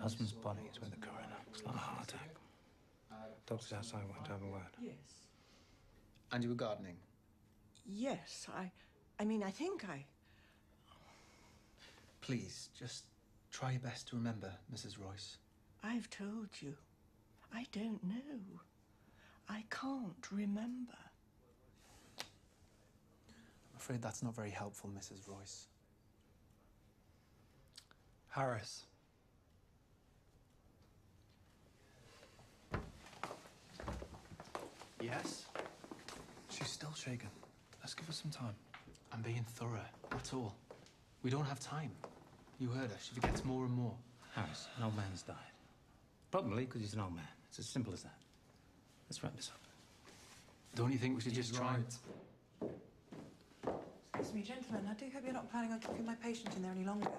Husband's body is with the coroner. It's not a heart attack. Doctors outside won't have a word. Yes. And you were gardening? Yes, I mean, I think I... Please, just try your best to remember, Mrs. Royce. I've told you. I don't know. I can't remember. I'm afraid that's not very helpful, Mrs. Royce. Harris. Yes? She's still shaken. Let's give her some time. I'm being thorough, that's all. We don't have time. You heard her. She forgets more and more. Harris, an old man's died. Probably because he's an old man. It's as simple as that. Let's wrap this up. Don't you think we should just try? Excuse me, gentlemen. I do hope you're not planning on keeping my patient in there any longer.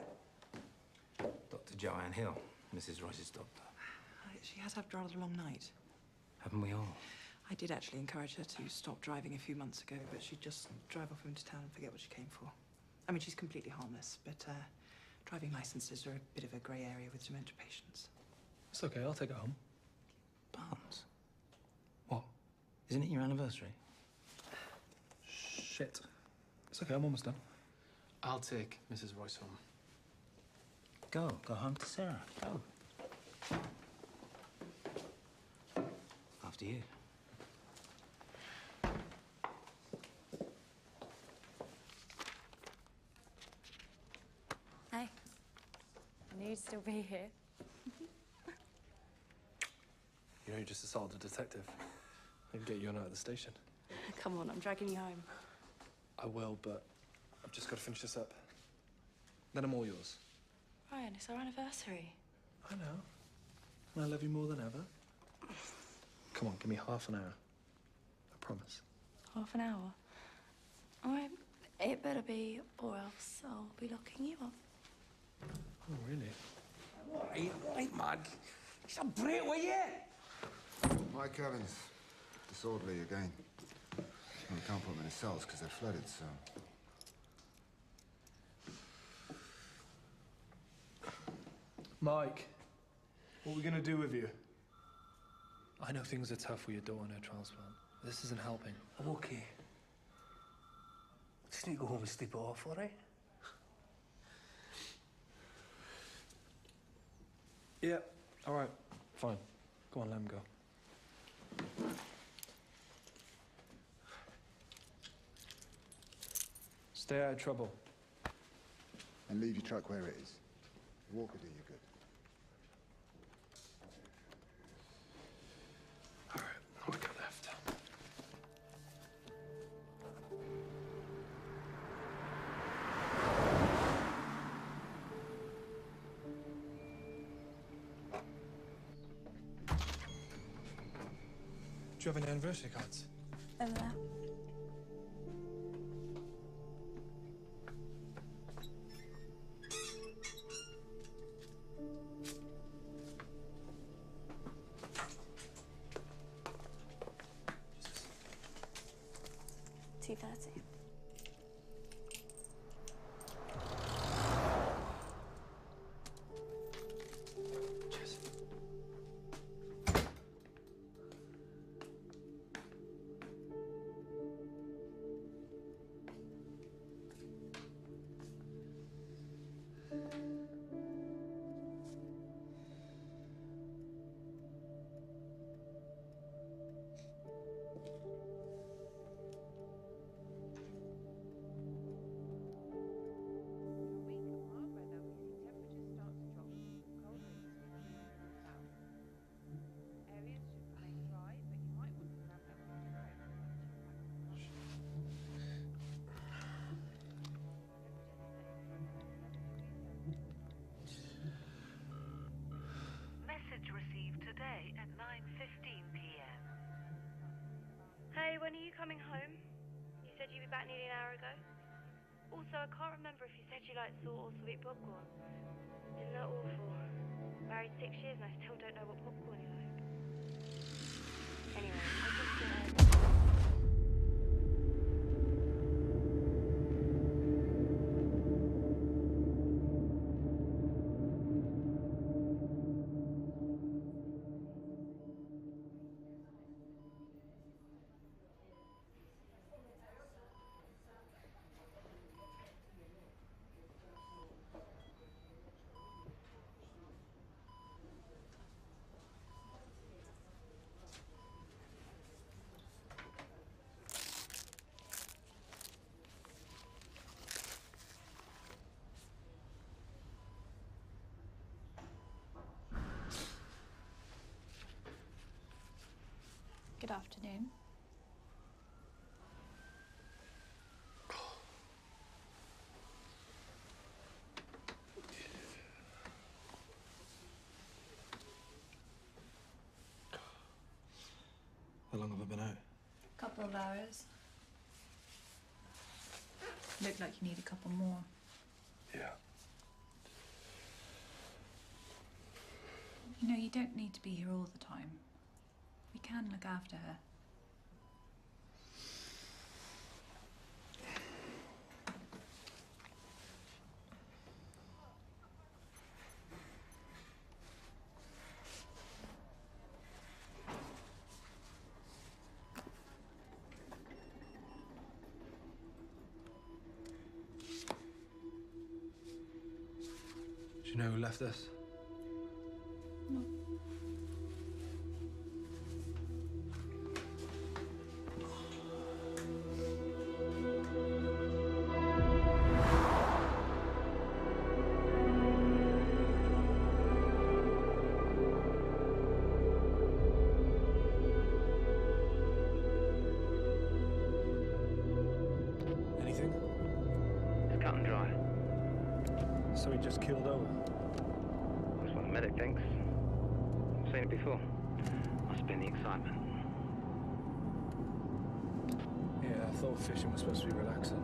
Dr. Joanne Hill, Mrs. Royce's doctor. She has had rather a long night. Haven't we all? I did actually encourage her to stop driving a few months ago, but she'd just drive off into town and forget what she came for. I mean, she's completely harmless, but driving licenses are a bit of a grey area with dementia patients. It's okay, I'll take her home. Barnes. What? Isn't it your anniversary? Shit. It's okay, I'm almost done. I'll take Mrs. Royce home. Go home to Sarah. Go. After you. Hey, I knew you'd still be here. You know, you just assaulted a detective. I can get you on out of the station. Come on, I'm dragging you home. I will, but I've just got to finish this up. Then I'm all yours. Ryan, it's our anniversary. I know. And I love you more than ever. Come on, give me half an hour. I promise. Half an hour? All right, it better be, or else I'll be locking you up. Oh, really? All right, Mag. It's a break, will you? My cabin's disorderly again. We can't put them in the cells because they're flooded, so... Mike, what are we going to do with you? I know things are tough with your daughter and her transplant. This isn't helping. I'm okay. Just need to go home and sleep it off, all right? Yeah, all right, fine. Go on, let him go. Stay out of trouble. And leave your truck where it is. Walk will do you good. All right, I'll go left. Do you have any anniversary cards? Over there. $2.30. Cheers. Received today at 9:15 p.m. Hey, when are you coming home? You said you'd be back nearly an hour ago. Also, I can't remember if you said you liked salt or sweet popcorn. Isn't that awful? Married 6 years and I still don't know what popcorn you like. Anyway, I'll just go ahead. Good afternoon. How long have I been out? Couple of hours. Look like you need a couple more. Yeah. You know, you don't need to be here all the time. We can look after her. Do you know who left this? No. Anything? It's cut and dry. So he just killed over? That's what the medic thinks. I've seen it before. Must have been the excitement. Yeah, I thought fishing was supposed to be relaxing.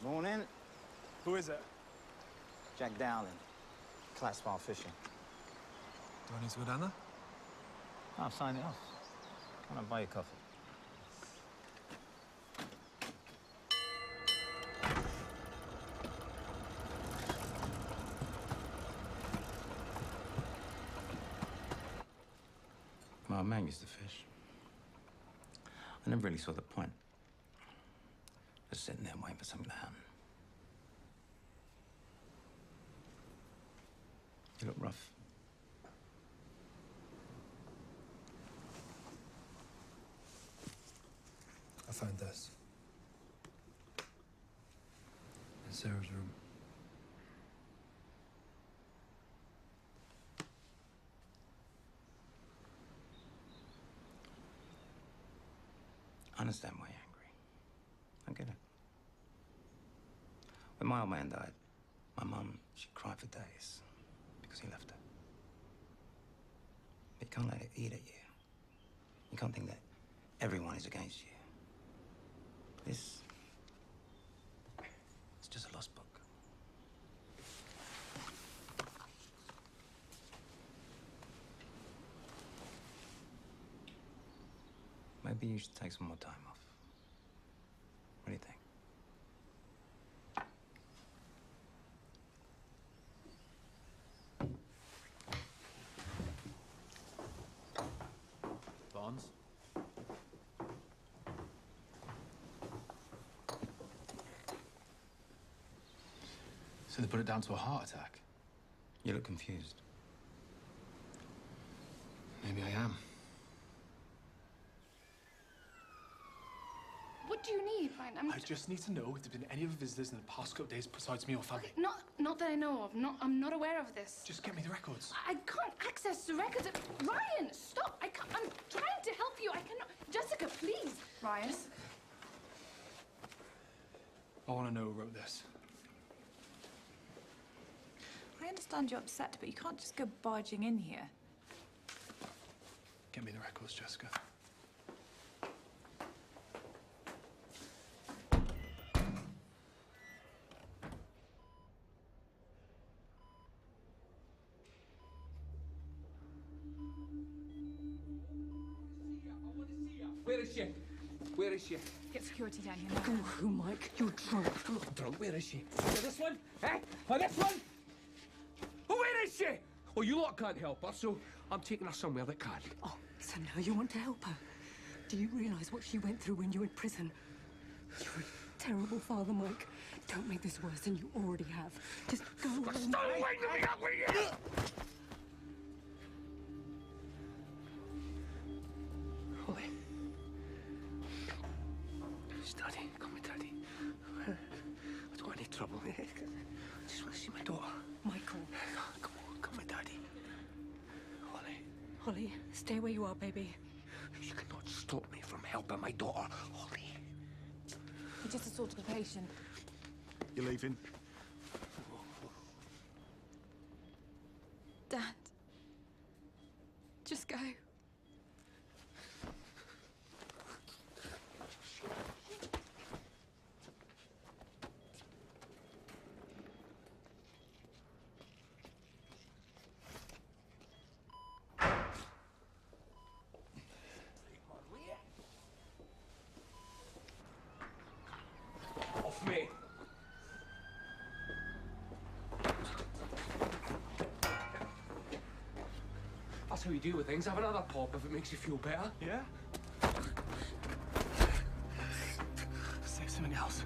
Morning. Who is it? Jack Dowling. Class bar fishing. Do I need to go down there? I'll sign it off. Come on, buy you coffee. My man used to fish. I never really saw the point. Just sitting there waiting for something to happen. You look rough. I found this. In Sarah's room. I understand why you're angry. I get it. When my old man died, my mum, she cried for days because he left her. But you can't let it eat at you. You can't think that everyone is against you. It's just a lost book. Maybe you should take some more time off. What do you think? Barnes? So they put it down to a heart attack? You look confused. Maybe I am. What do you need, Ryan? I just need to know if there's been any other visitors in the past couple of days besides me or family. Not that I know of. I'm not aware of this. Just get me the records. I can't access the records. Ryan, stop! I can't. I'm trying to help you. I cannot. Jessica, please. Ryan. I want to know who wrote this. I understand you're upset, but you can't just go barging in here. Get me the records, Jessica. Where is she? Where is she? Get security down here now. Oh, Mike, you're drunk. I'm not drunk. Where is she? This one? Eh? Oh, this one? Oh, where is she? Oh, you lot can't help her, so I'm taking her somewhere that can. Oh, so now you want to help her? Do you realise what she went through when you were in prison? You were terrible father, Mike. Don't make this worse than you already have. Just go home. Stop winding me up, will you? Holly. It's Daddy. Come here, Daddy. I don't want any trouble. I just want to see my daughter. Michael. Come with Daddy. Holly. Holly, stay where you are, baby. You cannot stop me from helping my daughter, Holly. He just assaulted a patient. You're leaving? Dad. Just go. Off me. That's how you deal with things. Have another pop if it makes you feel better. Yeah? Say something else.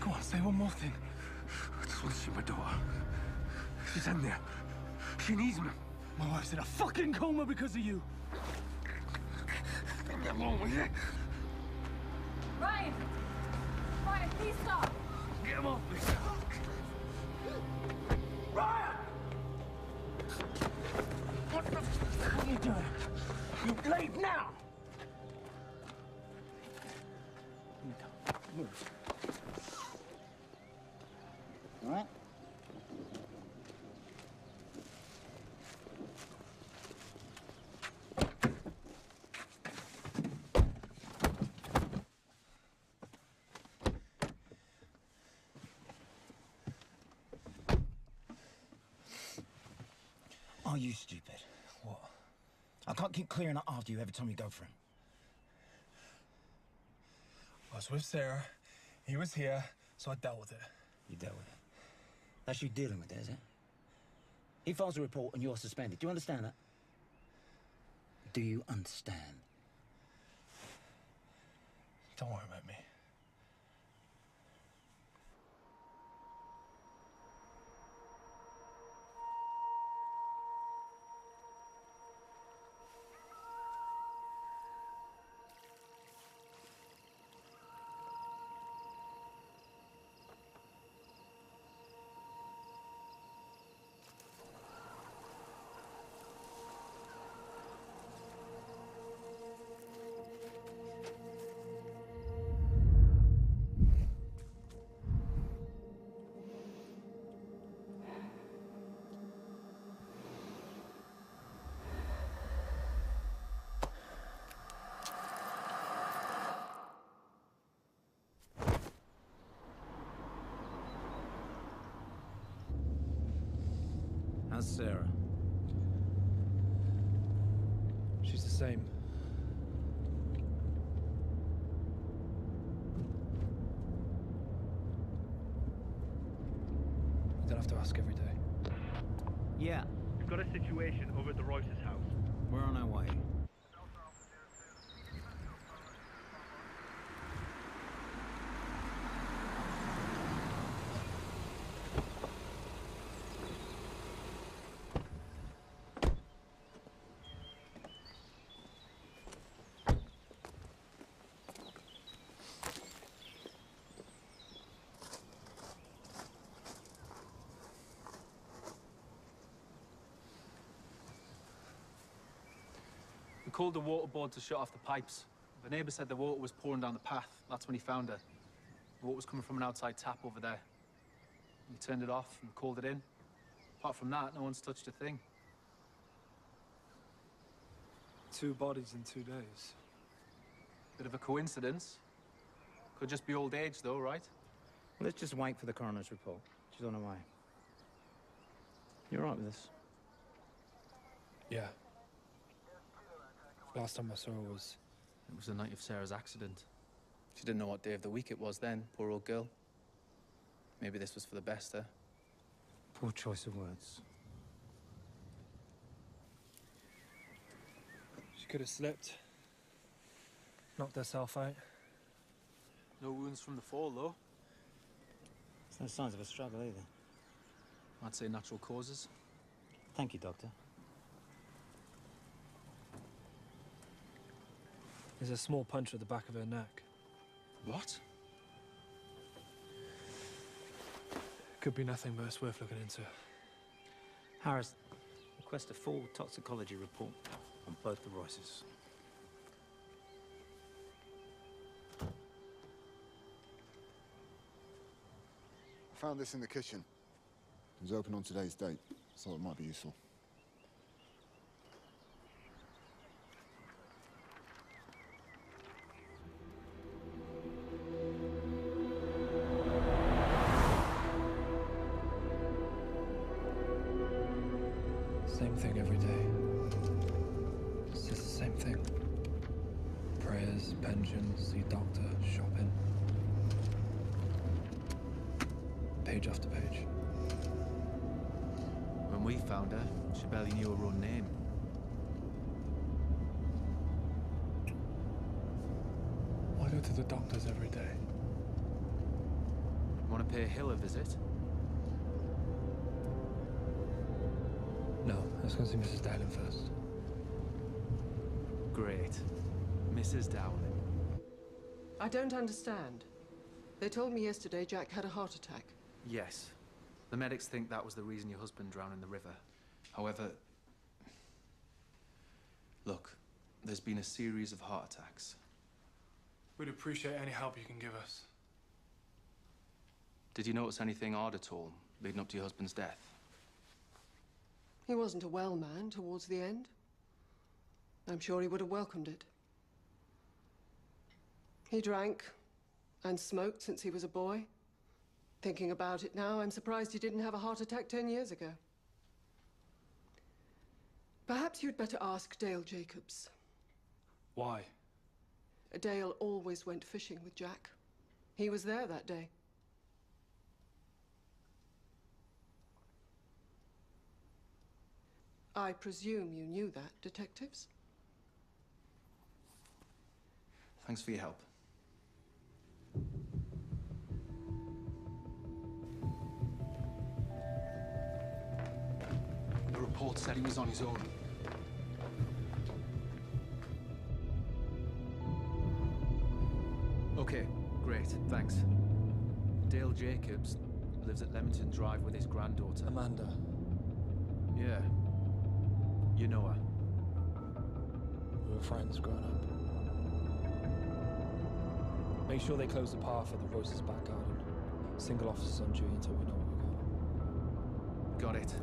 Go on, say one more thing. I just want to see my daughter. She's in there. She needs me. My wife's in a fucking coma because of you. Leave me alone, will you? Ryan! Ryan, please stop! Get him off me. Ryan! What the fuck are you doing? You leave now! Move. All right? Are you stupid? What? I can't keep clearing up after you every time you go for him. I was with Sarah. He was here, so I dealt with it. You dealt with it. That's you dealing with it, is it? He files a report and you're suspended. Do you understand that? Do you understand? Don't worry about me. How's Sarah? She's the same. You don't have to ask every day. Yeah, We've got a situation over at the Royce's house. we're on our way. We called the water board to shut off the pipes. The neighbour said the water was pouring down the path. That's when he found her. The water was coming from an outside tap over there. We turned it off and called it in. Apart from that, no one's touched a thing. 2 bodies in 2 days. Bit of a coincidence. Could just be old age, though, right? Let's just wait for the coroner's report. She's on her way. You all right with this? Yeah. Last time I saw her was... It was the night of Sarah's accident. She didn't know what day of the week it was then, poor old girl. Maybe this was for the best, eh? Poor choice of words. She could have slipped. Knocked herself out. No wounds from the fall, though. There's no signs of a struggle either. I'd say natural causes. Thank you, Doctor. There's a small punch at the back of her neck. What? Could be nothing, but it's worth looking into. Harris, request a full toxicology report on both the Royces. I found this in the kitchen. It was open on today's date, so it might be useful. Same thing every day. It's just the same thing. Prayers, pensions, see doctor, shopping. Page after page. When we found her, she barely knew her own name. I go to the doctors every day. Want to pay Hill a visit? No, let's go see Mrs. Dowling first. Great. Mrs. Dowling. I don't understand. They told me yesterday Jack had a heart attack. Yes. The medics think that was the reason your husband drowned in the river. However, look, there's been a series of heart attacks. We'd appreciate any help you can give us. Did you notice anything odd at all leading up to your husband's death? He wasn't a well man towards the end. I'm sure he would have welcomed it. He drank and smoked since he was a boy. Thinking about it now, I'm surprised he didn't have a heart attack 10 years ago. Perhaps you'd better ask Dale Jacobs. Why? Dale always went fishing with Jack. He was there that day. I presume you knew that, detectives? Thanks for your help. The report said he was on his own. Okay, great, thanks. Dale Jacobs lives at Leamington Drive with his granddaughter. Amanda. Yeah. You know her. We were friends growing up. Make sure they close the path at the Royce's back garden. Single officers on duty until we know what we got. Got it.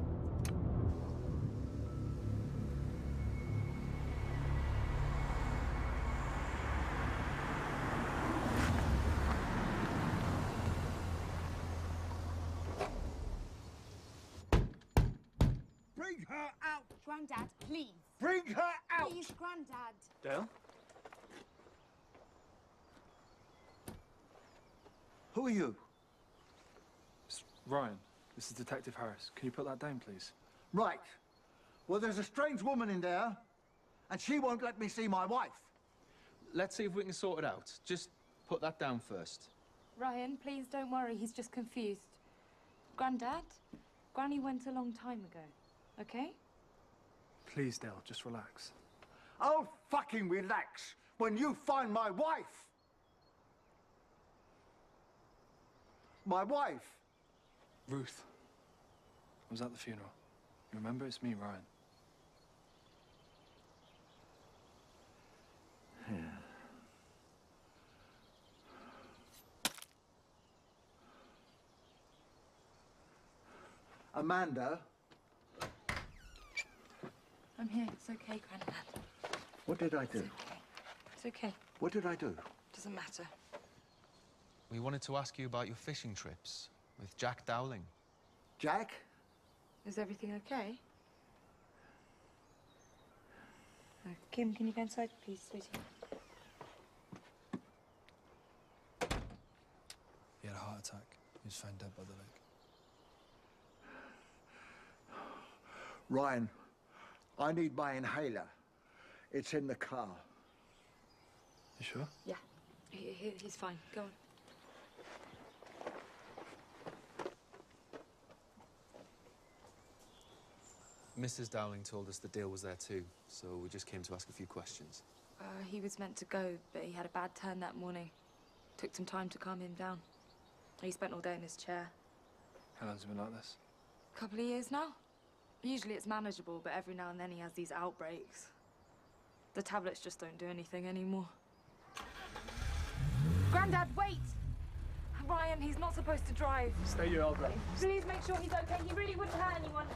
Bring her out! Grandad, please. Bring her out! Please, Grandad. Dale? Who are you? It's Ryan. This is Detective Harris. Can you put that down, please? Right. Well, there's a strange woman in there, and she won't let me see my wife. Let's see if we can sort it out. Just put that down first. Ryan, please don't worry. He's just confused. Grandad, Granny went a long time ago. Okay? Please, Dale, just relax. I'll fucking relax when you find my wife. My wife. Ruth. I was at the funeral. You remember? It's me, Ryan. Yeah. Amanda. I'm here. It's okay, Grandad. What did I do? It's okay. What did I do? Doesn't matter. We wanted to ask you about your fishing trips with Jack Dowling. Jack? Is everything okay? Kim, can you go inside, please, sweetie? He had a heart attack. He was found dead by the lake. Ryan, I need my inhaler. It's in the car. You sure? Yeah. He's fine. Go on. Mrs. Dowling told us the deal was there too, so we just came to ask a few questions. He was meant to go, but he had a bad turn that morning. Took some time to calm him down. He spent all day in his chair. How long's it been like this? A couple of years now. Usually it's manageable, but every now and then he has these outbreaks. The tablets just don't do anything anymore. Grandad, wait! Ryan, he's not supposed to drive. Stay your elbow. Please make sure he's okay. He really wouldn't hurt anyone.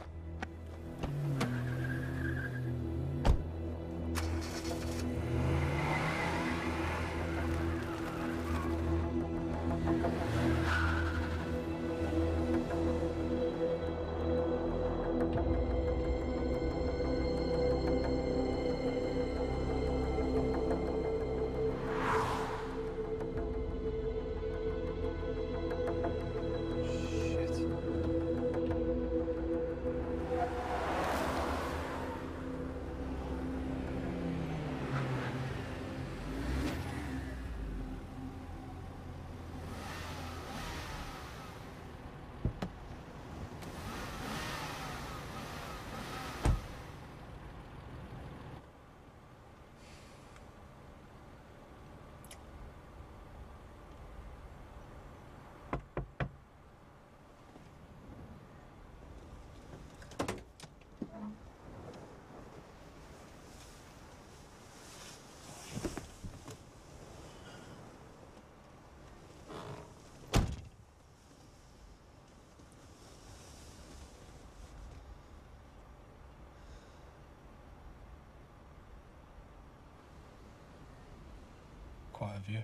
Quite a view.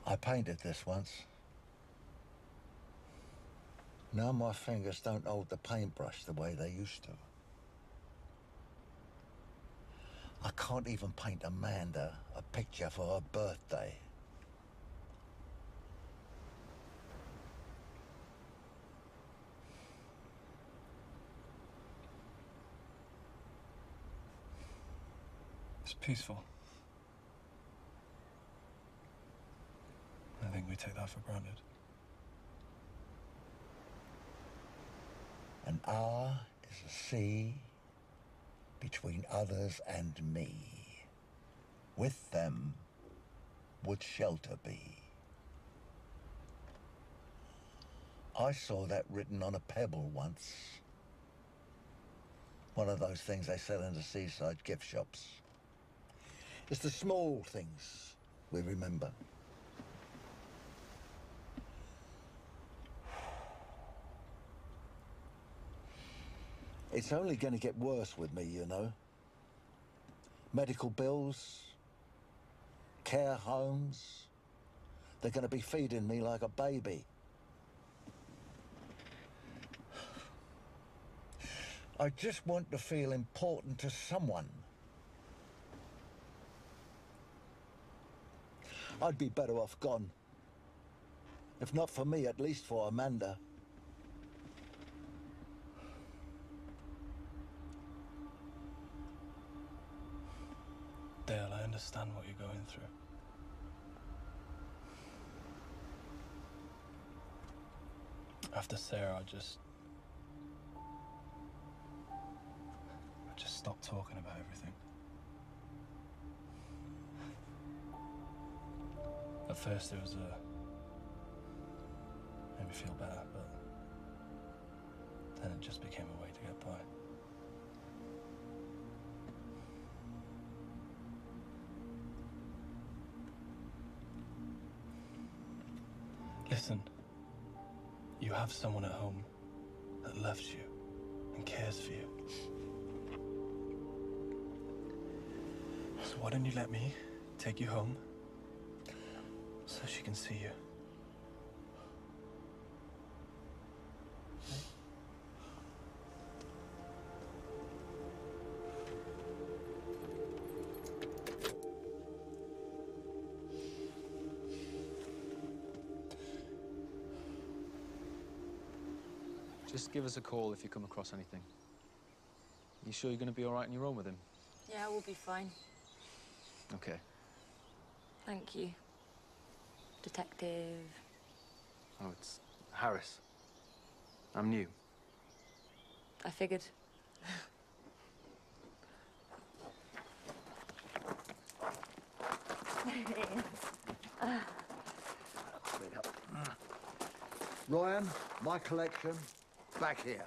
I painted this once. Now my fingers don't hold the paintbrush the way they used to. I can't even paint Amanda a picture for her birthday. It's peaceful. I think we take that for granted. An hour is a sea between others and me. With them would shelter be. I saw that written on a pebble once. One of those things they sell in the seaside gift shops. It's the small things we remember. It's only going to get worse with me, you know. Medical bills, care homes, they're going to be feeding me like a baby. I just want to feel important to someone. I'd be better off gone. If not for me, at least for Amanda. Dale, I understand what you're going through. After Sarah, I just stopped talking about everything. At first it was made me feel better, but then it just became a way to get by. Listen, you have someone at home that loves you and cares for you. So why don't you let me take you home so she can see you? Just give us a call if you come across anything. You sure you're going to be all right on your own with him? Yeah, we'll be fine. Okay. Thank you. Detective. Oh, it's Harris. I'm new. I figured. Ryan, my collection, back here.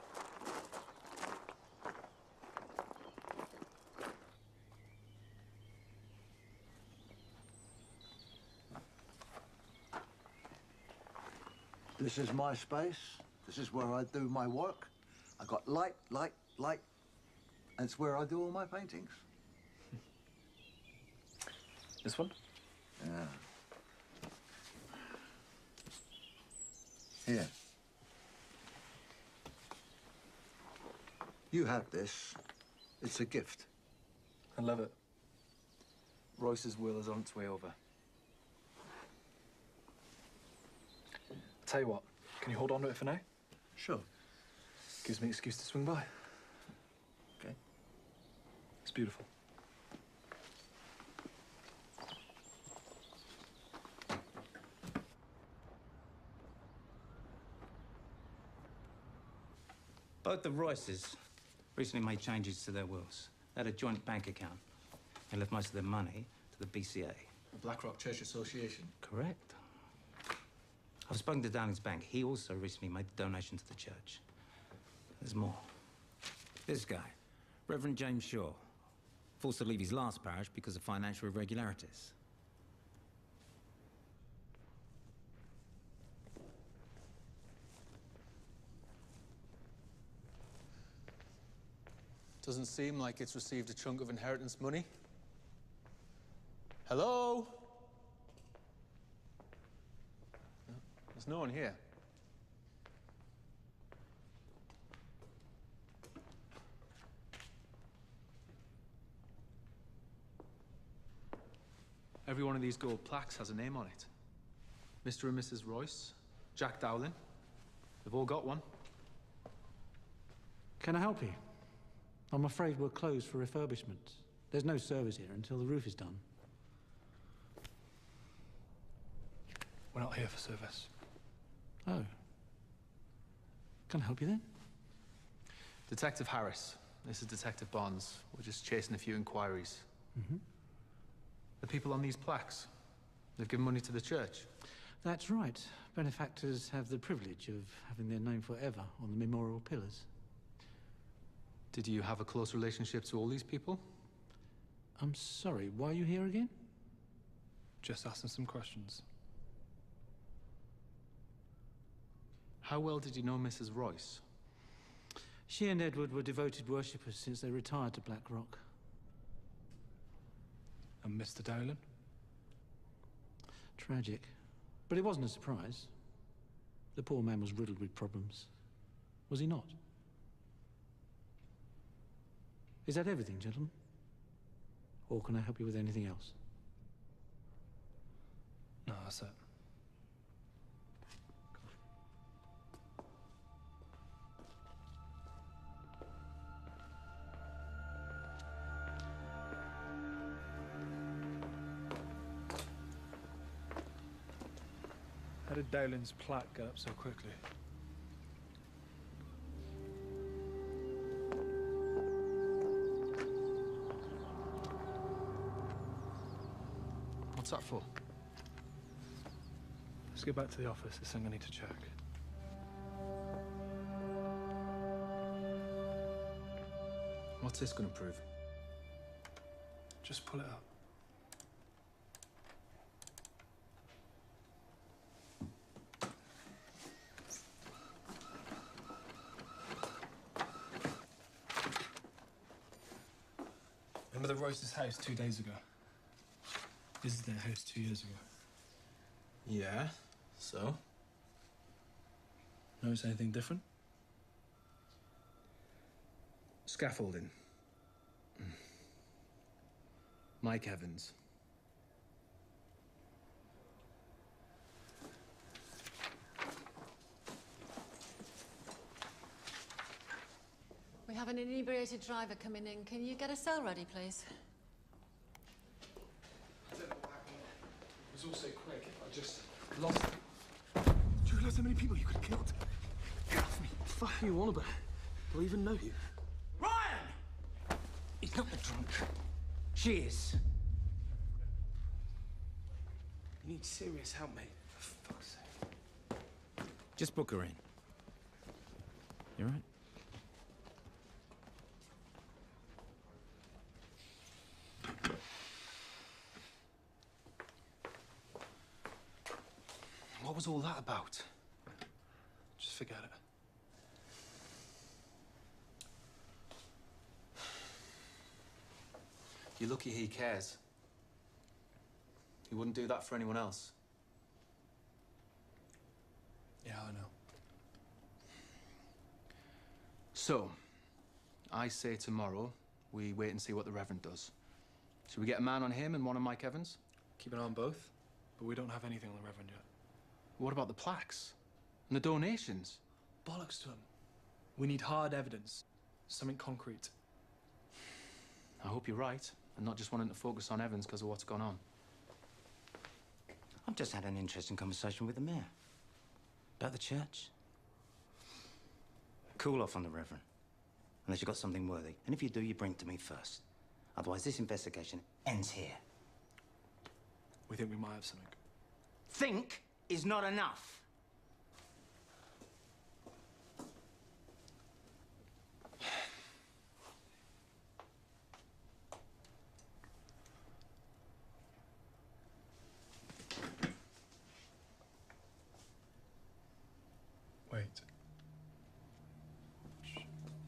This is my space. This is where I do my work. I got light, and it's where I do all my paintings. This one? Yeah. Here. You have this. It's a gift. I love it. Royce's will is on its way over. Tell you what, can you hold on to it for now? Sure. Gives me an excuse to swing by. Okay. It's beautiful. Both the Royces recently made changes to their wills. They had a joint bank account and left most of their money to the BCA. The Blackrock Church Association. Correct. I've spoken to Downing's bank. He also recently made a donation to the church. There's more. This guy, Reverend James Shaw, forced to leave his last parish because of financial irregularities. Doesn't seem like it's received a chunk of inheritance money. Hello? There's no one here. Every one of these gold plaques has a name on it. Mr. and Mrs. Royce, Jack Dowling. They've all got one. Can I help you? I'm afraid we're closed for refurbishment. There's no service here until the roof is done. We're not here for service. Oh. Can I help you then? Detective Harris. This is Detective Bonds. We're just chasing a few inquiries. Mm-hmm. The people on these plaques, they've given money to the church. That's right. Benefactors have the privilege of having their name forever on the memorial pillars. Did you have a close relationship to all these people? I'm sorry, why are you here again? Just asking some questions. How well did you know Mrs. Royce? She and Edward were devoted worshippers since they retired to Black Rock. And Mr. Dowling? Tragic. But it wasn't a surprise. The poor man was riddled with problems. Was he not? Is that everything, gentlemen? Or can I help you with anything else? No, that's it. How did Dowling's plaque get up so quickly? What's that for? Let's get back to the office. There's something I need to check. What's this going to prove? Just pull it up. Remember the Royce's house 2 days ago? This is their house 2 years ago. Yeah, so? Notice anything different? Scaffolding. Mike Evans. We have an inebriated driver coming in. Can you get a cell ready, please? I don't know what happened. It was all so quick. I just lost it. Do you realize how many people you could have killed? Get off me. What the fuck are you on about? Do I even know you? Ryan! He's not the drunk. She is. You need serious help, mate. For fuck's sake. Just book her in. You all right? What was all that about? Just forget it. You're lucky he cares. He wouldn't do that for anyone else. Yeah, I know. So, I say tomorrow we wait and see what the Reverend does. Should we get a man on him and one on Mike Evans? Keep an eye on both, but we don't have anything on the Reverend yet. What about the plaques? And the donations? Bollocks to him. We need hard evidence. Something concrete. I hope you're right, and not just wanting to focus on Evans because of what's gone on. I've just had an interesting conversation with the mayor. About the church. Cool off on the Reverend. Unless you've got something worthy. And if you do, you bring it to me first. Otherwise, this investigation ends here. We think we might have something. Think is not enough. Wait.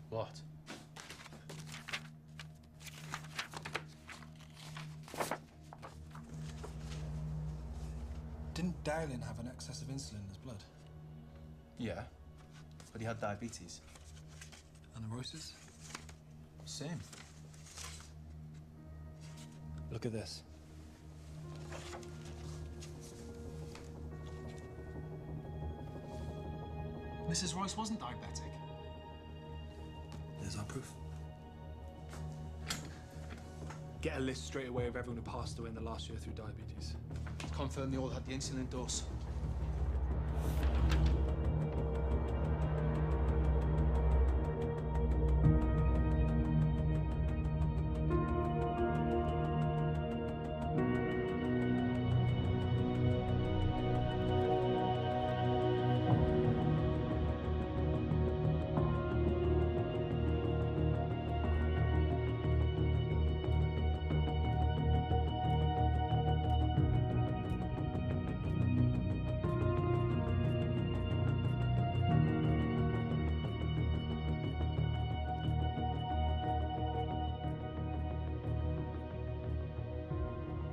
What? Didn't Dowling have an excess of insulin in his blood? Yeah, but he had diabetes. And the Royces? Same. Look at this. Mrs. Royce wasn't diabetic. There's our proof. Get a list straight away of everyone who passed away in the last year through diabetes. Confirm they all had the insulin dose.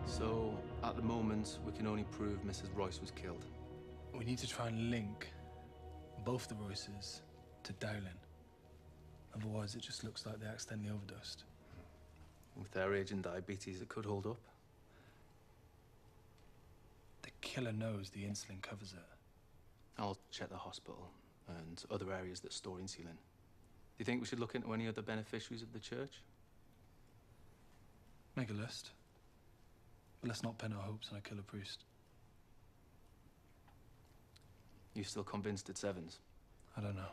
So, at the moment, we can only prove Mrs. Royce was killed. We need to try and link both the Royces to Dowling. Otherwise, it just looks like they accidentally overdosed. With their age and diabetes, it could hold up. The killer knows the insulin covers it. I'll check the hospital and other areas that store insulin. Do you think we should look into any other beneficiaries of the church? Make a list. But let's not pin our hopes on a killer priest. You still convinced it's Evans? I don't know.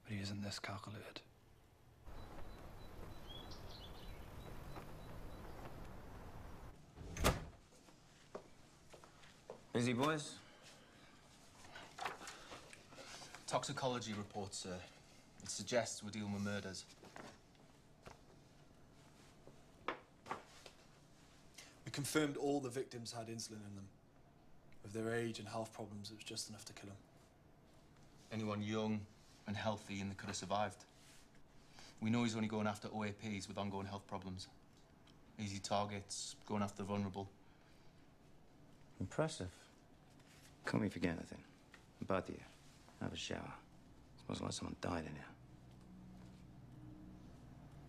But he isn't this calculated. Busy, boys? Toxicology reports, sir. It suggests we're dealing with murders. We confirmed all the victims had insulin in them. With their age and health problems, it was just enough to kill them. Anyone young and healthy and they could have survived. We know he's only going after OAPs with ongoing health problems. Easy targets, going after the vulnerable. Impressive. Call me if you get anything. Both of you. Have a shower. Smells like someone died in here.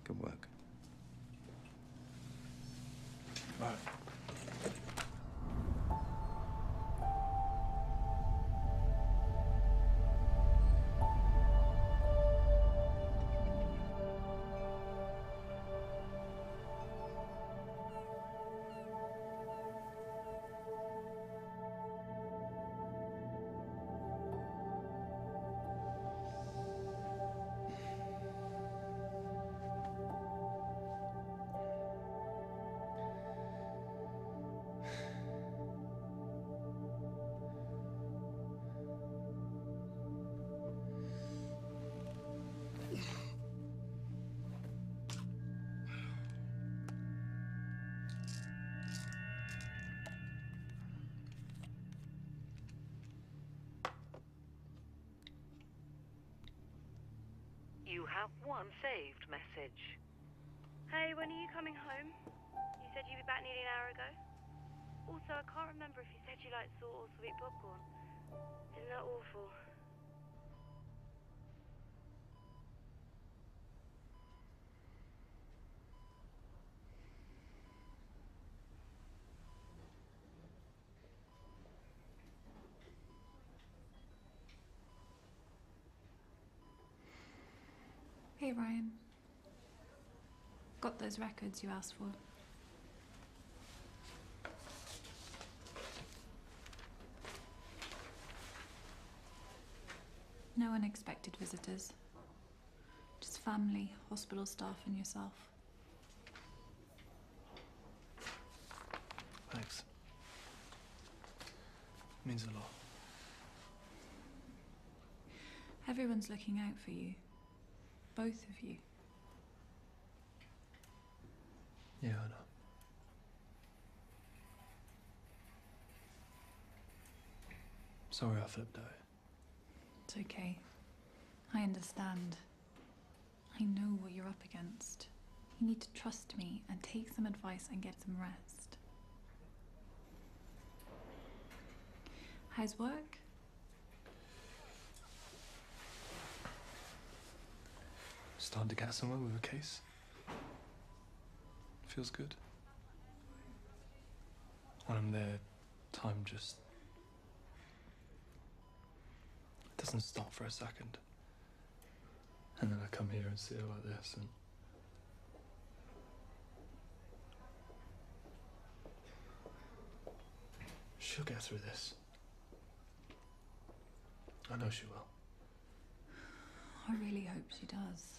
Good work. Right. You have one saved message. Hey, when are you coming home? You said you'd be back nearly an hour ago. Also, I can't remember if you said you liked salt or sweet popcorn. Isn't that awful? Hey, Ryan. Got those records you asked for. No unexpected visitors. Just family, hospital staff, and yourself. Thanks. Means a lot. Everyone's looking out for you. Both of you. Yeah, I know. Sorry I flipped out. It's okay. I understand. I know what you're up against. You need to trust me and take some advice and get some rest. How's work? Starting to get somewhere with a case. Feels good. When I'm there, time just doesn't stop for a second. And then I come here and see her like this, and she'll get through this. I know she will. I really hope she does.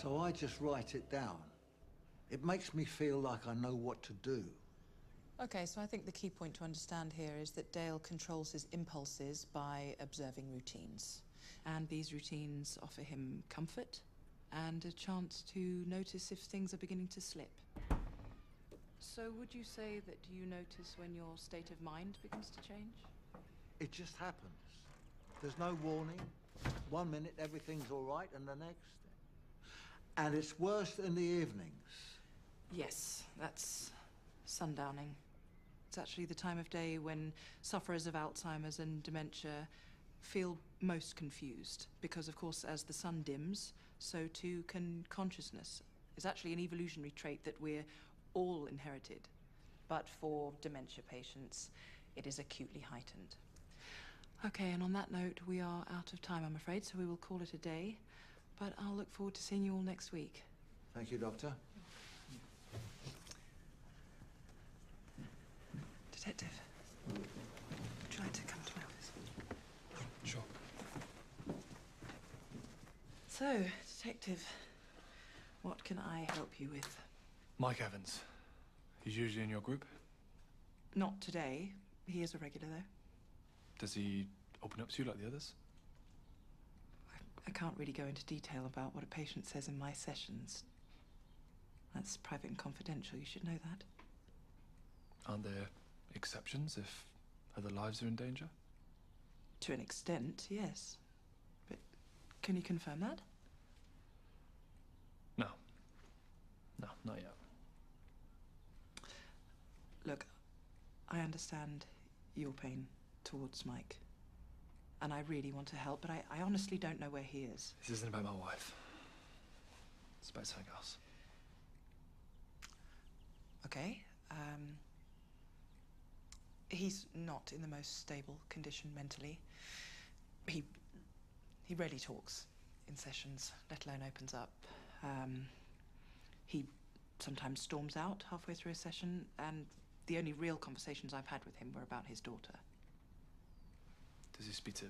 So I just write it down. It makes me feel like I know what to do. Okay, so I think the key point to understand here is that Dale controls his impulses by observing routines. And these routines offer him comfort and a chance to notice if things are beginning to slip. So would you say that you notice when your state of mind begins to change? It just happens. There's no warning. 1 minute everything's all right, and the next. And it's worse in the evenings. Yes, that's sundowning. It's actually the time of day when sufferers of Alzheimer's and dementia feel most confused. Because, of course, as the sun dims, so too can consciousness. It's actually an evolutionary trait that we're all inherited. But for dementia patients, it is acutely heightened. Okay, and on that note, we are out of time, I'm afraid, so we will call it a day. But I'll look forward to seeing you all next week. Thank you, Doctor. Detective, would you like to come to my office? Sure. So, Detective, what can I help you with? Mike Evans. He's usually in your group? Not today. He is a regular, though. Does he open up to you like the others? I can't really go into detail about what a patient says in my sessions. That's private and confidential. You should know that. Aren't there exceptions if other lives are in danger? To an extent, yes. But can you confirm that? No. No, not yet. Look, I understand your pain towards Mike. And I really want to help, but I honestly don't know where he is. This isn't about my wife. It's about something else. Okay. He's not in the most stable condition mentally. He rarely talks in sessions, let alone opens up. He sometimes storms out halfway through a session, and the only real conversations I've had with him were about his daughter. Does he speak to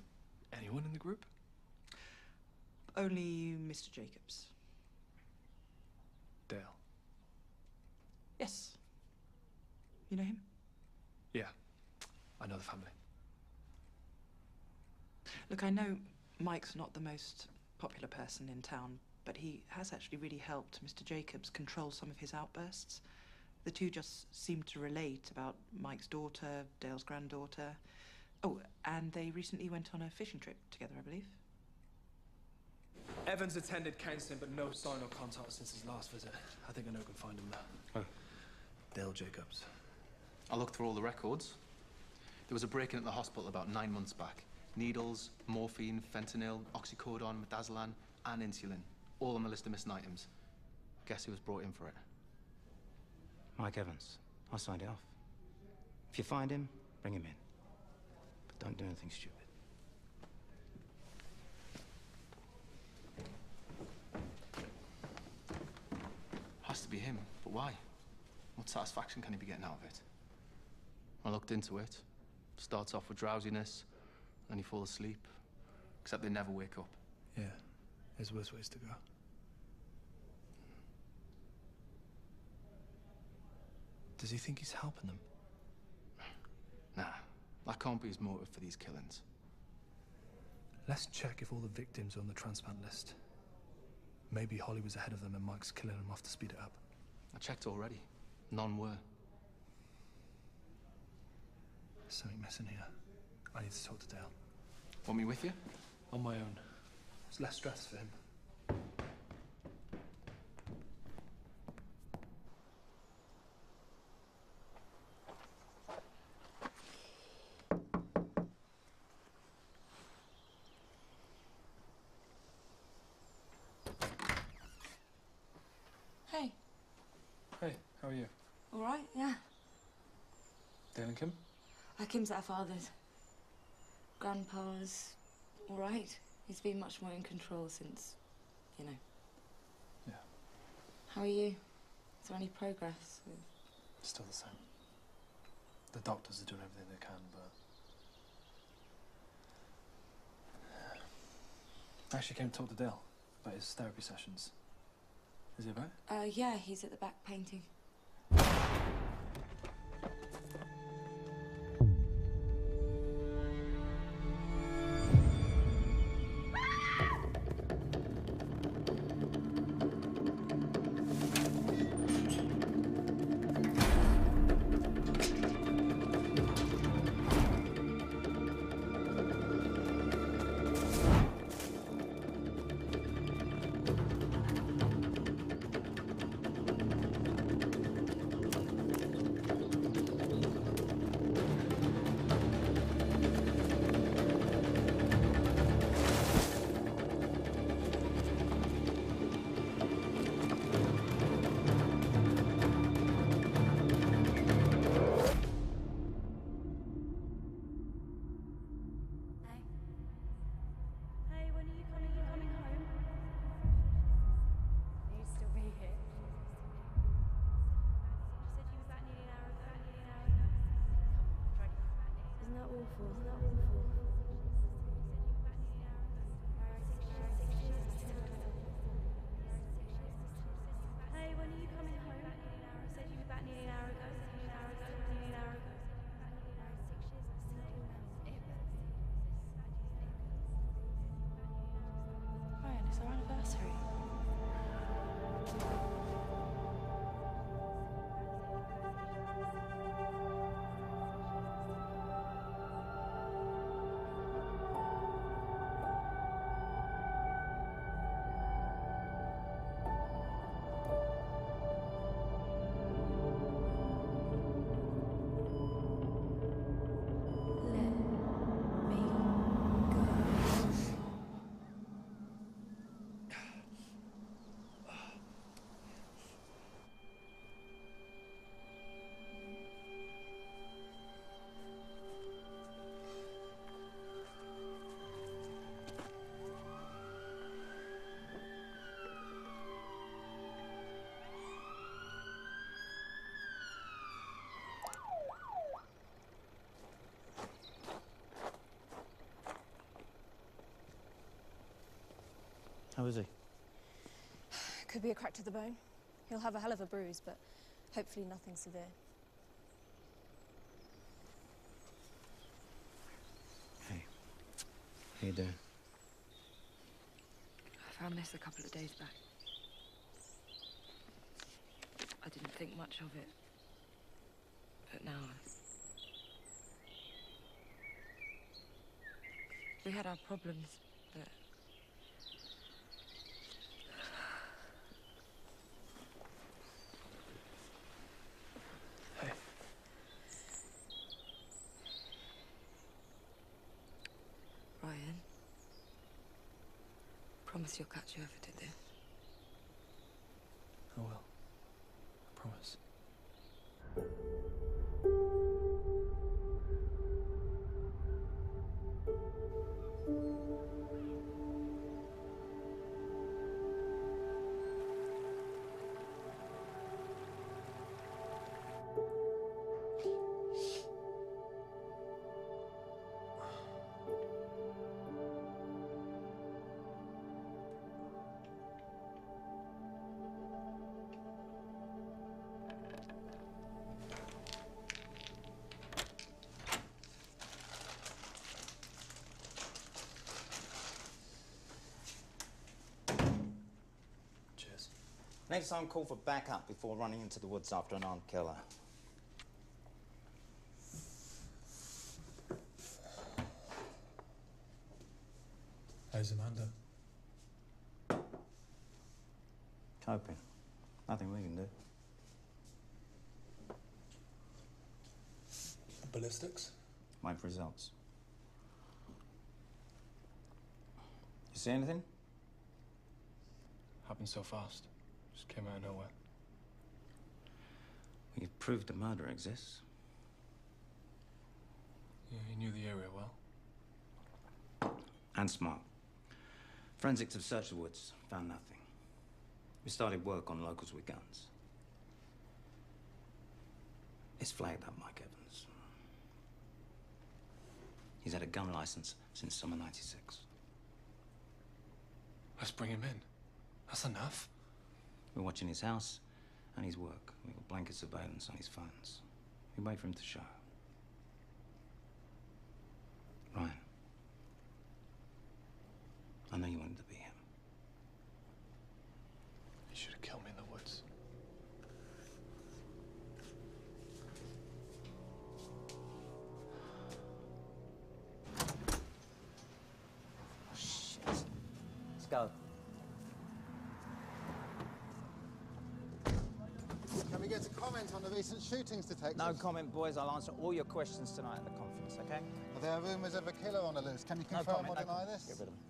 anyone in the group? Only Mr. Jacobs. Dale? Yes. You know him? Yeah, I know the family. Look, I know Mike's not the most popular person in town, but he has actually really helped Mr. Jacobs control some of his outbursts. The two just seem to relate about Mike's daughter, Dale's granddaughter. Oh, and they recently went on a fishing trip together, I believe. Evans attended counselling, but no sign or contact since his last visit. I think I know I can find him now. Oh. Dale Jacobs. I looked through all the records. There was a break-in at the hospital about 9 months back. Needles, morphine, fentanyl, oxycodone, midazolam, and insulin. All on the list of missing items. Guess who was brought in for it? Mike Evans. I signed it off. If you find him, bring him in. But don't do anything stupid. Has to be him, but why? What satisfaction can he be getting out of it? I looked into it. Starts off with drowsiness, then you fall asleep. Except they never wake up. Yeah, there's worse ways to go. Does he think he's helping them? Nah, that can't be his motive for these killings. Let's check if all the victims are on the transplant list. Maybe Holly was ahead of them and Mike's killing them off to speed it up. I checked already. None were. There's something missing here. I need to talk to Dale. Want me with you? On my own. It's less stress for him. Hey. Hey, how are you? All right, yeah. Dale and Kim? Kim's at her father's. Grandpa's all right. He's been much more in control since, you know. Yeah. How are you? Is there any progress? Still the same. The doctors are doing everything they can, but... I actually came to talk to Dale about his therapy sessions. Is he alright? Yeah, he's at the back painting. Hey, when are you coming home? You said you'd be back nearly an hour ago. Ryan, it's our anniversary. How is he? Could be a crack to the bone. He'll have a hell of a bruise, but hopefully nothing severe. Hey, how you doing? I found this a couple of days back. I didn't think much of it, but now we had our problems, but Hey. Ryan, promise you'll catch whoever did this. I will. I promise. Next time, call for backup before running into the woods after an armed killer. How's Amanda? Coping. Nothing we can do. Ballistics? Wait for results. You see anything? Happened so fast. Just came out of nowhere. You've proved a murder exists. Yeah, you knew the area well. And smart. Forensics have searched the woods, found nothing. We started work on locals with guns. It's flagged up Mike Evans. He's had a gun license since summer '96. Let's bring him in. That's enough. We're watching his house and his work. We've got blanket surveillance on his phones. We wait for him to show. Ryan, I know you wanted to be him. You should have killed me in the woods. Oh, shit. Let's go. Can we get a comment on the recent shootings, detective? No comment, boys. I'll answer all your questions tonight at the conference, okay? Are there rumours of a killer on the loose? Can you confirm or deny this? Get rid of him.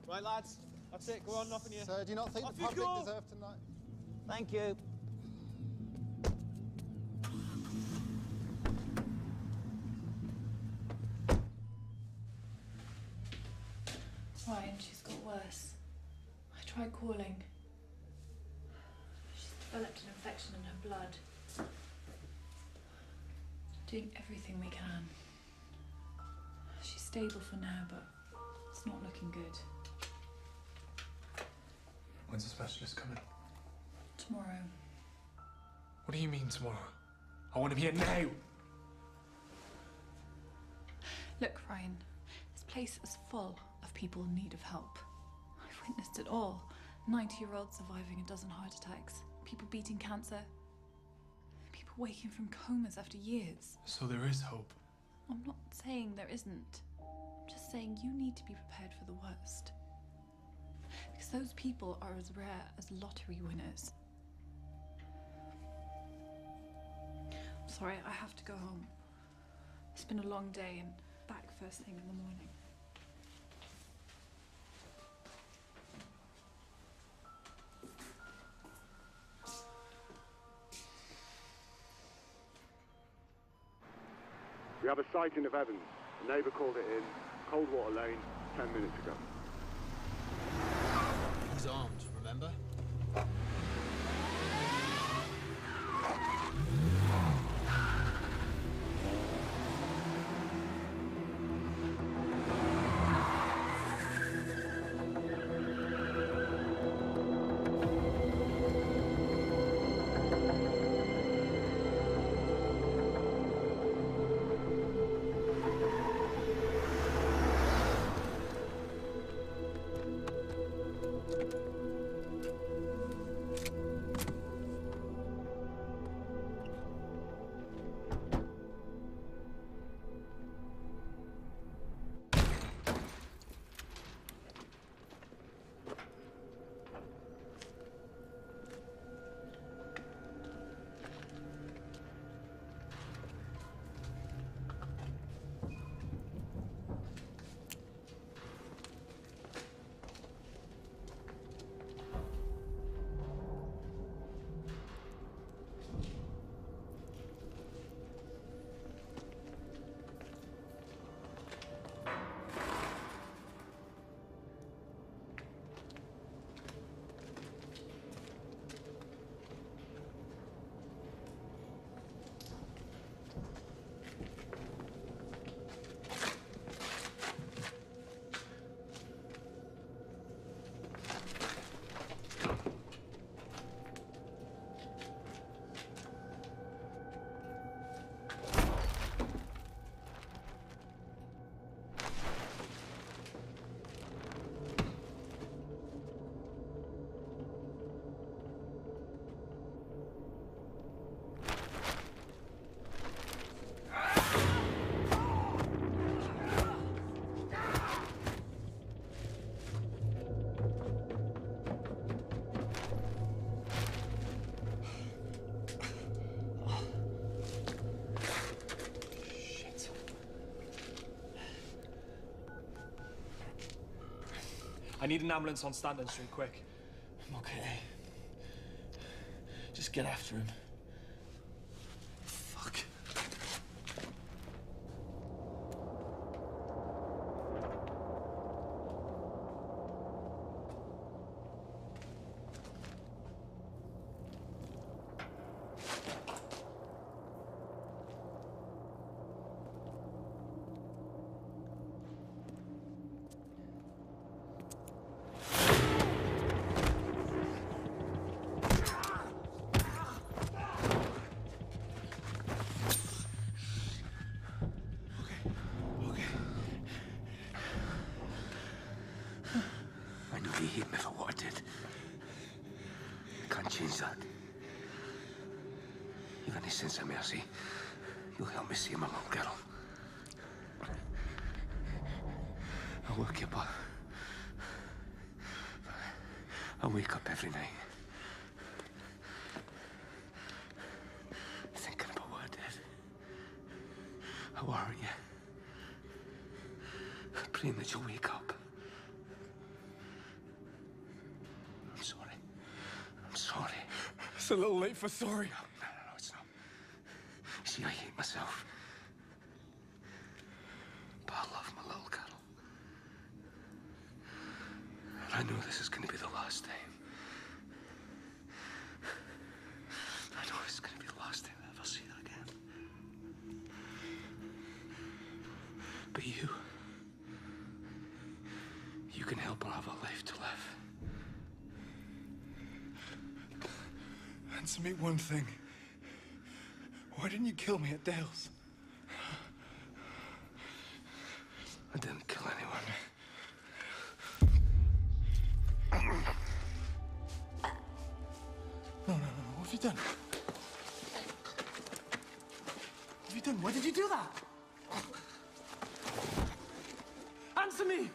Right, lads. That's it. Go on, nothing here. Sir, do you not think the public deserve to know? Thank you. Ryan, she's got worse. I tried calling. She's developed an infection in her blood. Doing everything we can. She's stable for now, but it's not looking good. When's the specialist coming? Tomorrow. What do you mean tomorrow? I want him here now! Look, Ryan, this place is full of people in need of help. I've witnessed it all. 90-year-olds surviving a dozen heart attacks. People beating cancer. People waking from comas after years. So there is hope. I'm not saying there isn't. I'm just saying you need to be prepared for the worst. Because those people are as rare as lottery winners. I'm sorry, I have to go home. It's been a long day and back first thing in the morning. We have a sighting of Evans. A neighbour called it in. Coldwater Lane, 10 minutes ago. He's armed, remember? I need an ambulance on Stanton Street, quick. I'm okay. Just get after him. Fuck. Change that. You've any sense of mercy, you'll help me save my little girl. I'll work you, but I wake up every night thinking about what I did. I worry you. Praying that you'll wake up. I'm sorry. I'm sorry. It's a little late for sorry. No, it's not. See, I hate myself. But I love my little girl. And I know this is going to be the last time. I know it's going to be the last time I ever see her again. But you can help her have a life to live. Answer me one thing. Why didn't you kill me at Dale's? I didn't kill anyone. No. What have you done? What have you done? Why did you do that? Answer me!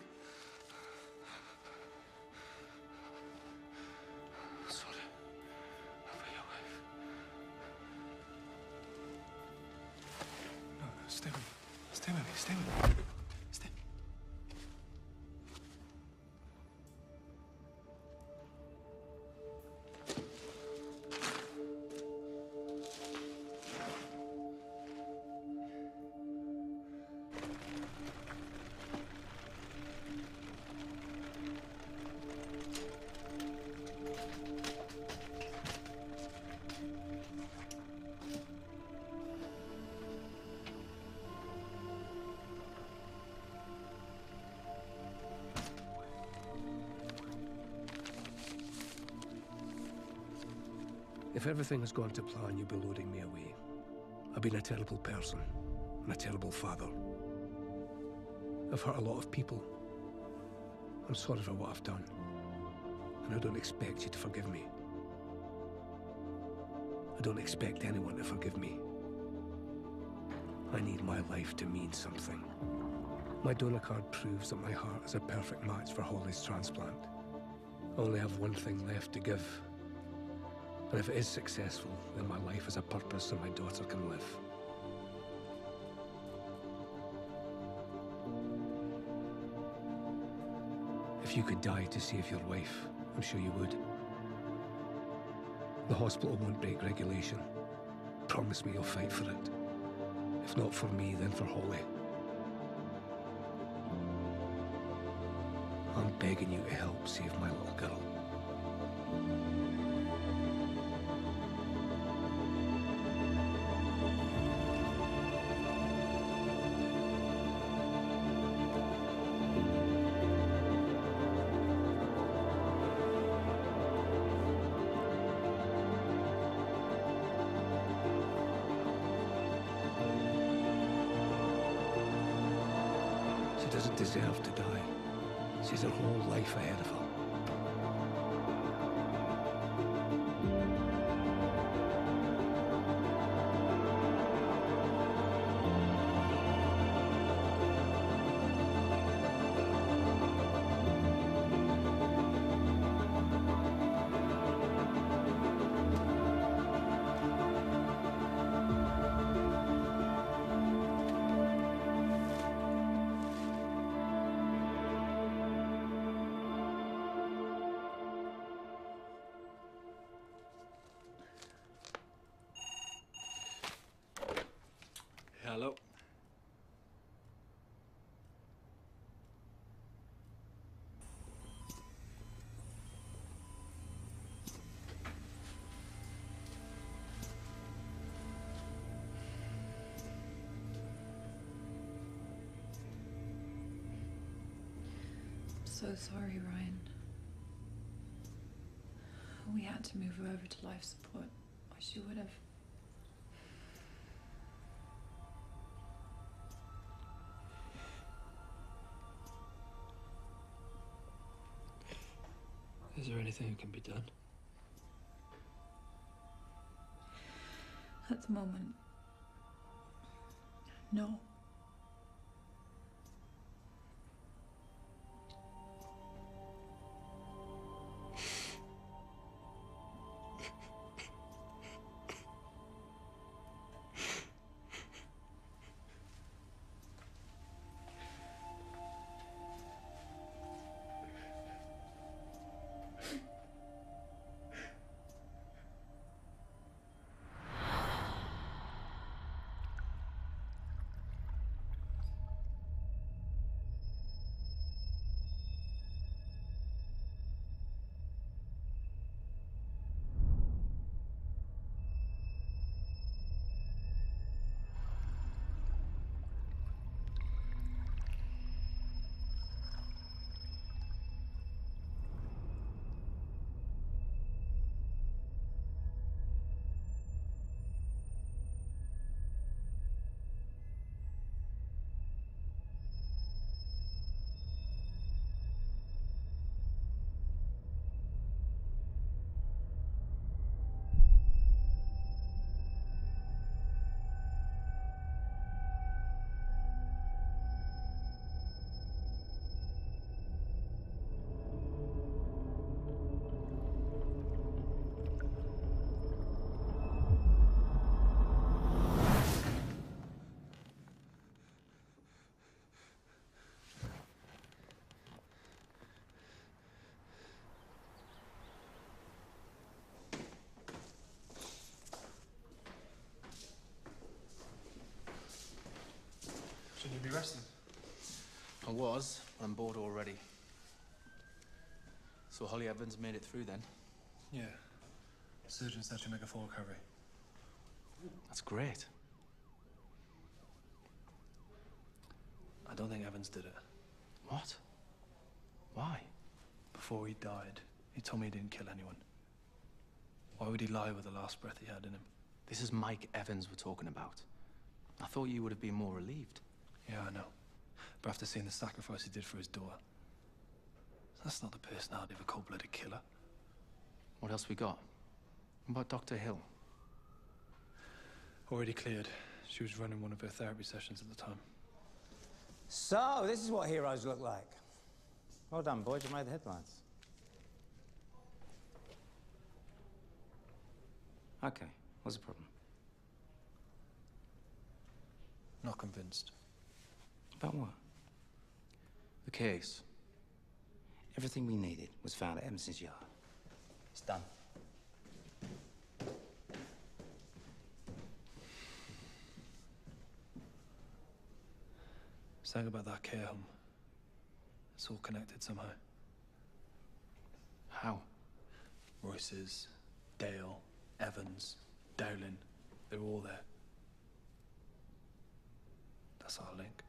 Stay with me. Stay. If everything has gone to plan, you'll be loading me away. I've been a terrible person and a terrible father. I've hurt a lot of people. I'm sorry for what I've done. And I don't expect you to forgive me. I don't expect anyone to forgive me. I need my life to mean something. My donor card proves that my heart is a perfect match for Holly's transplant. I only have one thing left to give. And if it is successful, then my life has a purpose and my daughter can live. If you could die to save your wife, I'm sure you would. The hospital won't break regulation. Promise me you'll fight for it. If not for me, then for Holly. I'm begging you to help save my little girl. She doesn't deserve to die. She has her whole life ahead of her. so sorry, Ryan. We had to move her over to life support, or she would have. Is there anything that can be done? At the moment, no. Shouldn't you be resting? I was. I'm bored already. So Holly Evans made it through then? Yeah. Surgeon said she'll make a full recovery. That's great. I don't think Evans did it. What? Why? Before he died, he told me he didn't kill anyone. Why would he lie with the last breath he had in him? This is Mike Evans we're talking about. I thought you would have been more relieved. Yeah, I know. But after seeing the sacrifice he did for his daughter, that's not the personality of a cold-blooded killer. What else we got? What about Dr. Hill? Already cleared. She was running one of her therapy sessions at the time. So, this is what heroes look like. Well done, boys. You made the headlines. Okay, what's the problem? Not convinced. About what? The case. Everything we needed was found at Emerson's yard. It's done. Something about that care home. It's all connected somehow. How? Royce's, Dale, Evans, Dowling, they're all there. That's our link.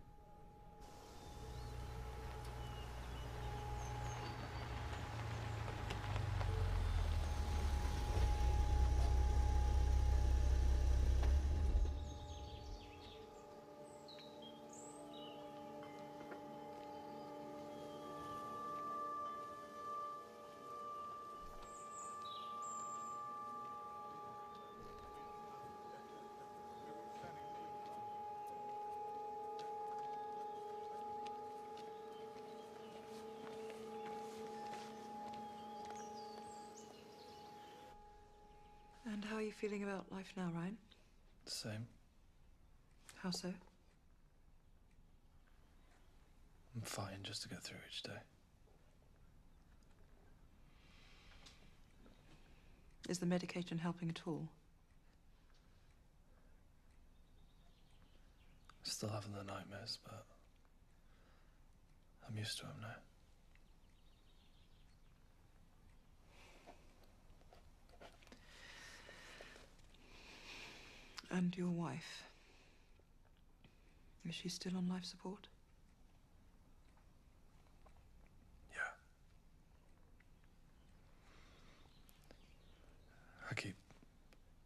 And how are you feeling about life now, Ryan? The same. How so? I'm fighting just to get through each day. Is the medication helping at all? Still having the nightmares, but I'm used to them now. And your wife? Is she still on life support? Yeah. I keep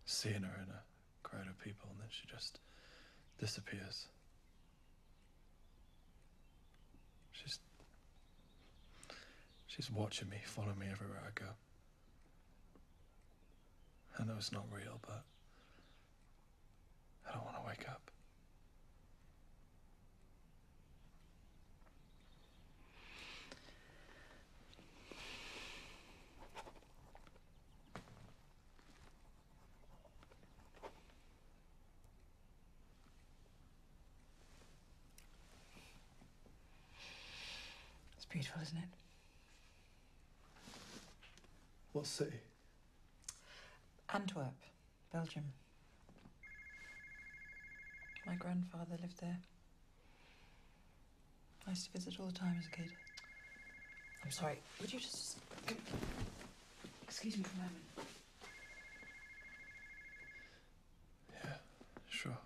seeing her in a crowd of people and then she just disappears. She's watching me, following me everywhere I go. I know it's not real, but I don't want to wake up. It's beautiful, isn't it? What city? Antwerp, Belgium. My grandfather lived there. I used to visit all the time as a kid. I'm sorry, would you just... Excuse me for a moment. Yeah, sure.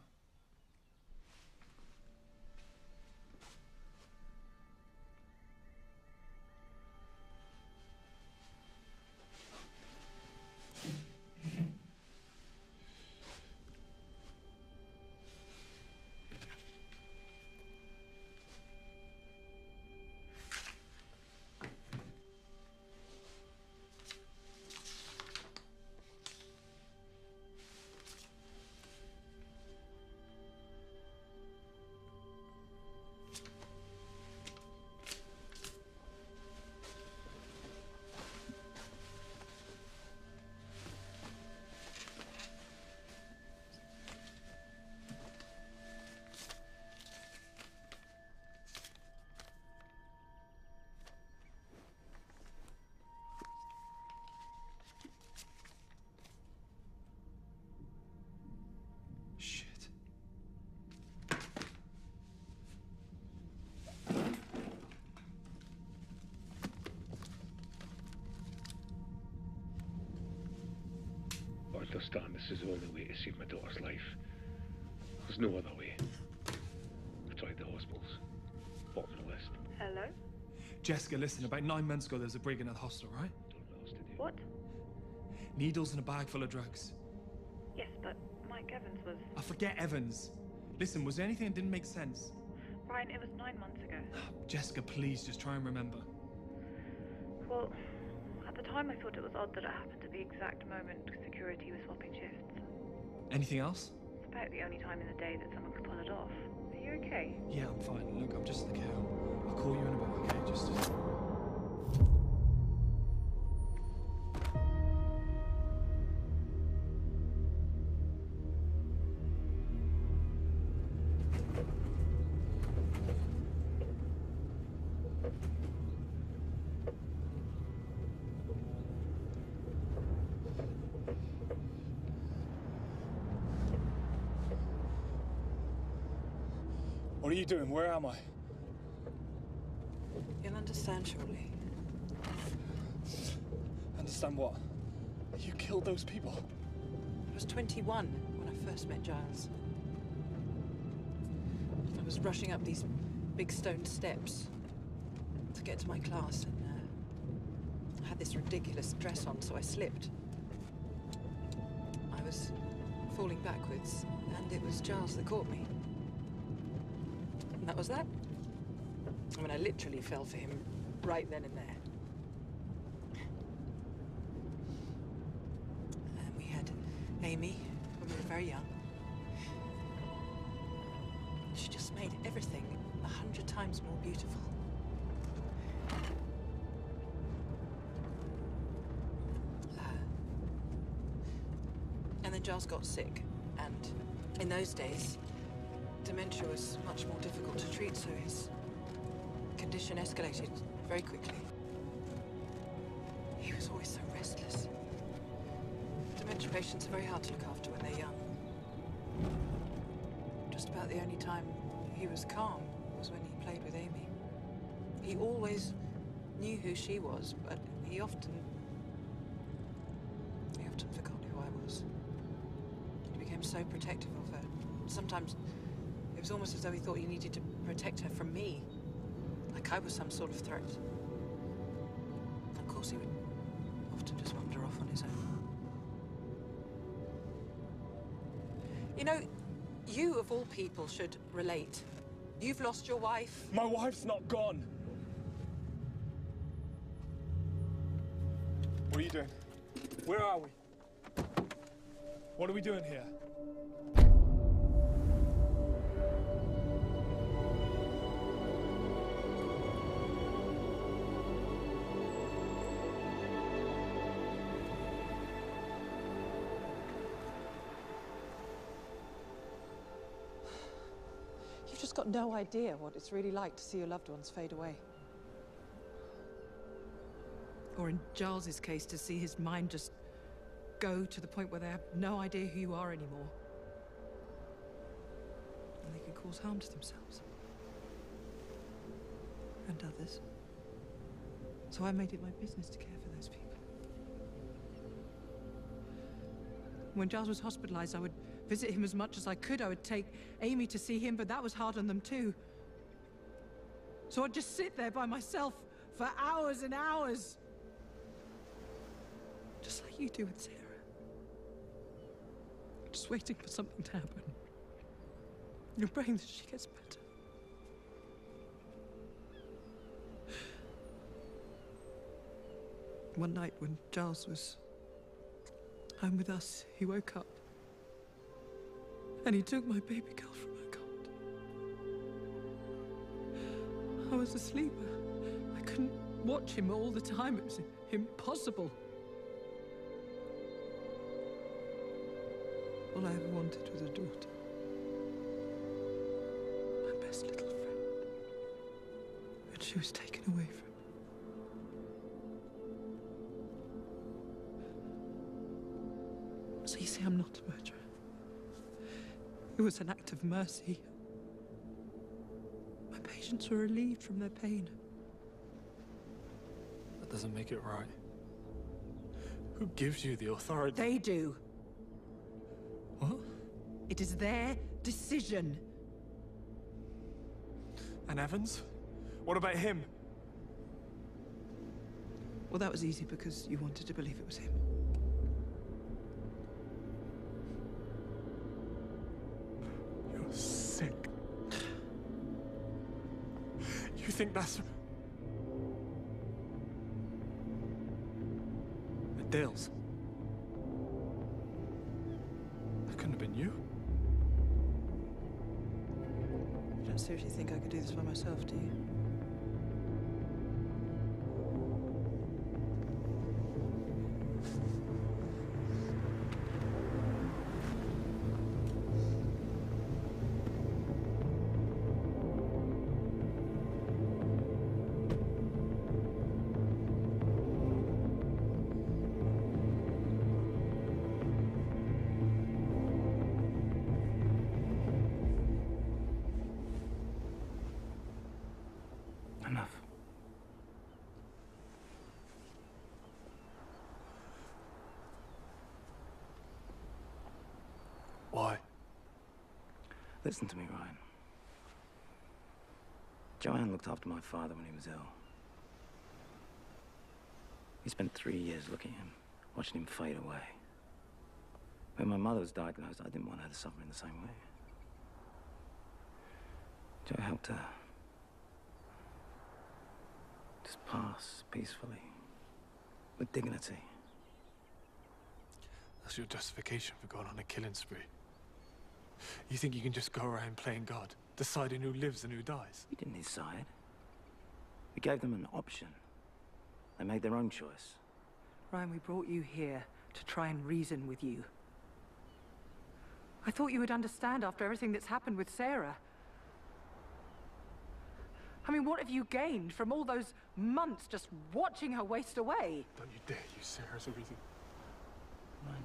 I understand this is the only way to save my daughter's life. There's no other way. I've tried the hospitals. Bottom of the list. Hello? Jessica, listen, about 9 months ago there was a break-in at the hospital, right? What? Needles and a bag full of drugs. Yes, but Mike Evans was... I forget Evans. Listen, was there anything that didn't make sense? Ryan, it was 9 months ago. Jessica, please, just try and remember. Well, at the time I thought it was odd that it happened at the exact moment security was swapping shifts. Anything else? It's about the only time in the day that someone could pull it off. Are you okay? Yeah, I'm fine. Look, I'm just at the care home. I'll call you in a bit, okay? Just... What are you doing? Where am I? You'll understand shortly. Understand what? You killed those people? I was 21 when I first met Giles. I was rushing up these big stone steps to get to my class, and I had this ridiculous dress on, so I slipped. I was falling backwards, and it was Giles that caught me. And that was that. I mean, I literally fell for him right then and there. And we had Amy when we were very young. She just made everything 100 times more beautiful. And then Giles got sick, and in those days, dementia was much more difficult to treat, so his condition escalated very quickly. He was always so restless. Dementia patients are very hard to look after when they're young. Just about the only time he was calm was when he played with Amy. He always knew who she was, but he often forgot who I was. He became so protective of her. Sometimes it was almost as though he thought he needed to protect her from me. Like I was some sort of threat. Of course, he would often just wander off on his own. You know, you of all people should relate. You've lost your wife. My wife's not gone. What are you doing? Where are we? What are we doing here? You've just got no idea what it's really like to see your loved ones fade away. Or in Giles's case, to see his mind just go to the point where they have no idea who you are anymore. And they can cause harm to themselves. And others. So I made it my business to care for those people. When Giles was hospitalized, I would visit him as much as I could. I would take Amy to see him, but that was hard on them too. So I'd just sit there by myself for hours and hours. Just like you do with Sarah. Just waiting for something to happen. You're praying that she gets better. One night when Giles was home with us, he woke up and he took my baby girl from her cot. I was asleep. I couldn't watch him all the time. It was impossible. All I ever wanted was a daughter. My best little friend. And she was taken away from me. So you see, I'm not a murderer. It was an act of mercy. My patients were relieved from their pain. That doesn't make it right. Who gives you the authority? They do. What? It is their decision. And Evans? What about him? Well, that was easy because you wanted to believe it was him. You're sick. You think that's... Adele's? That couldn't have been you. You don't seriously think I could do this by myself, do you? Enough. Why? Listen to me, Ryan. Joanne looked after my father when he was ill. We spent 3 years looking at him, watching him fade away. When my mother was diagnosed, I didn't want her to suffer in the same way. Joe helped her. Just pass peacefully, with dignity. That's your justification for going on a killing spree. You think you can just go around playing God, deciding who lives and who dies? We didn't decide. We gave them an option. They made their own choice. Ryan, we brought you here to try and reason with you. I thought you would understand after everything that's happened with Sarah. I mean, what have you gained from all those months just watching her waste away? Don't you dare use Sarah as a reason. Ryan,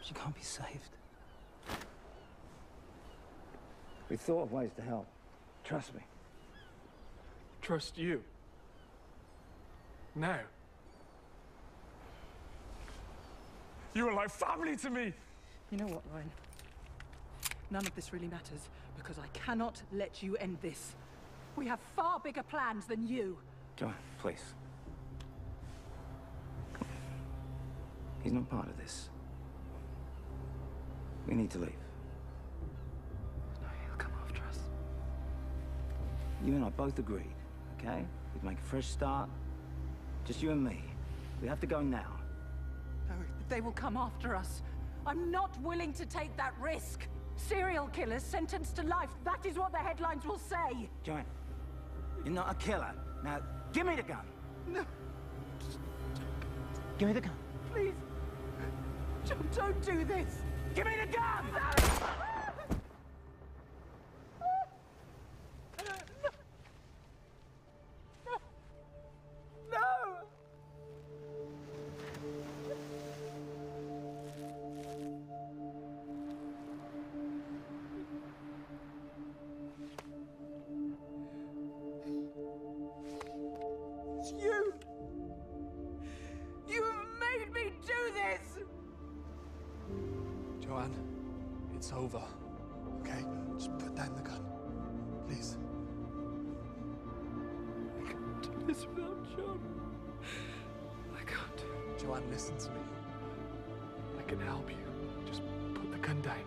she can't be saved. We thought of ways to help. Trust me. Trust you? Now? You were like family to me! You know what, Ryan? None of this really matters, because I cannot let you end this. We have far bigger plans than you. Joanne, please. He's not part of this. We need to leave. You and I both agreed, okay? We'd make a fresh start. Just you and me. We have to go now. No, they will come after us. I'm not willing to take that risk. Serial killers sentenced to life. That is what the headlines will say. Joanne, you're not a killer. Now, give me the gun. No. Give me the gun. Please. John, don't do this. Give me the gun! Joanne, it's over. Okay? Just put down the gun. Please. I can't do this without John. I can't. Joanne, listen to me. I can help you. Just put the gun down.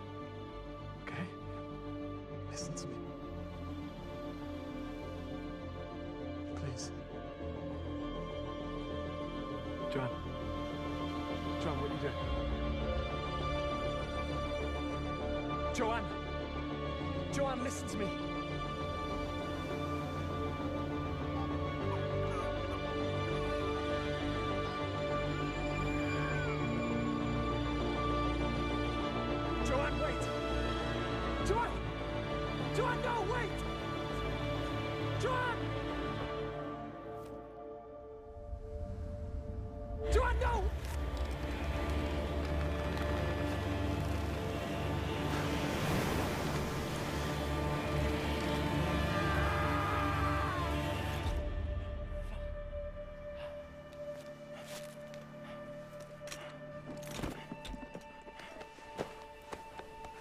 Okay? Listen to me. Please. Joanne. Joanne, what are you doing? Joanne! Joanne, listen to me! Joanne, wait! Joanne! Joanne, no, wait! Joanne! Joanne, no!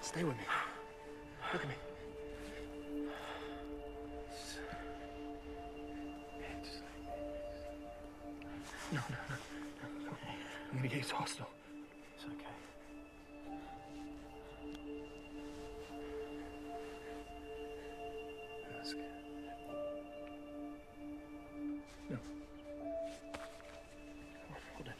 Stay with me. Look at me. No. I'm gonna get you to hospital. It's okay. That's good. No. Hold on.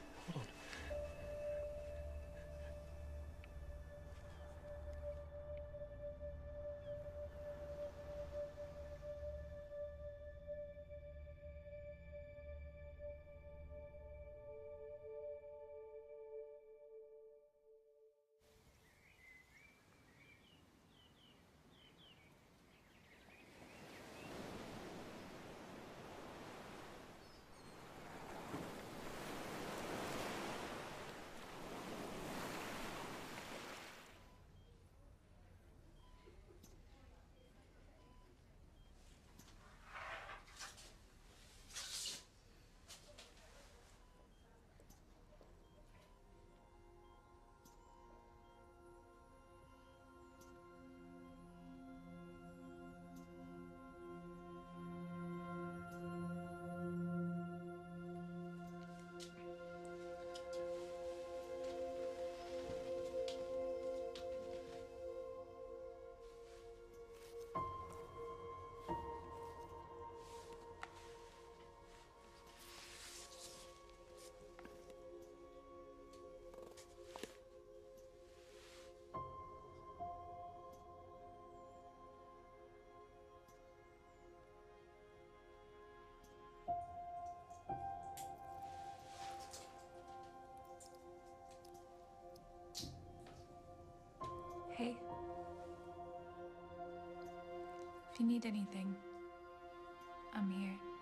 Hey. If you need anything, I'm here.